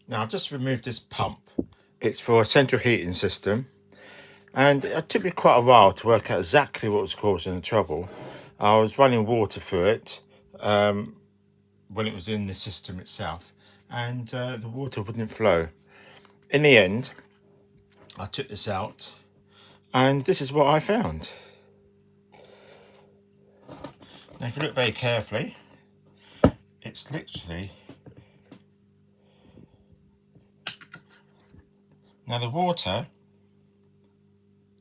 Now I've just removed this pump. It's for a central heating system, and it took me quite a while to work out exactly what was causing the trouble. I was running water through it when it was in the system itself, and the water wouldn't flow. In the end, I took this out, and this is what I found. Now if you look very carefully, it's literally... Now the water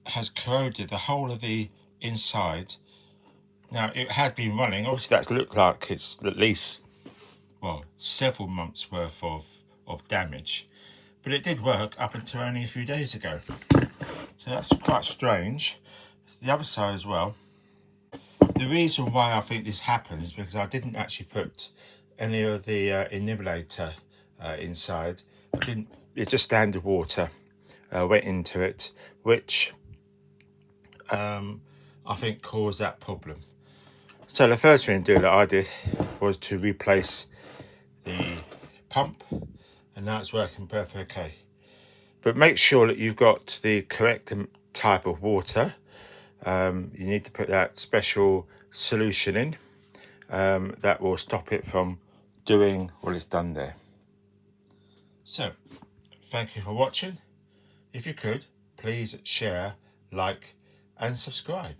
has corroded the whole of the inside. Now it had been running, obviously that's looked like it's at least, well, several months worth of damage, but it did work up until only a few days ago. So that's quite strange. The other side as well. The reason why I think this happened is because I didn't actually put any of the inhibitor inside. It's just standard water went into it, which I think caused that problem. So the first thing to do that I did was to replace the pump, and now it's working perfectly okay. But make sure that you've got the correct type of water. You need to put that special solution in that will stop it from doing what it's done there. So, thank you for watching. If you could, please share, like and subscribe.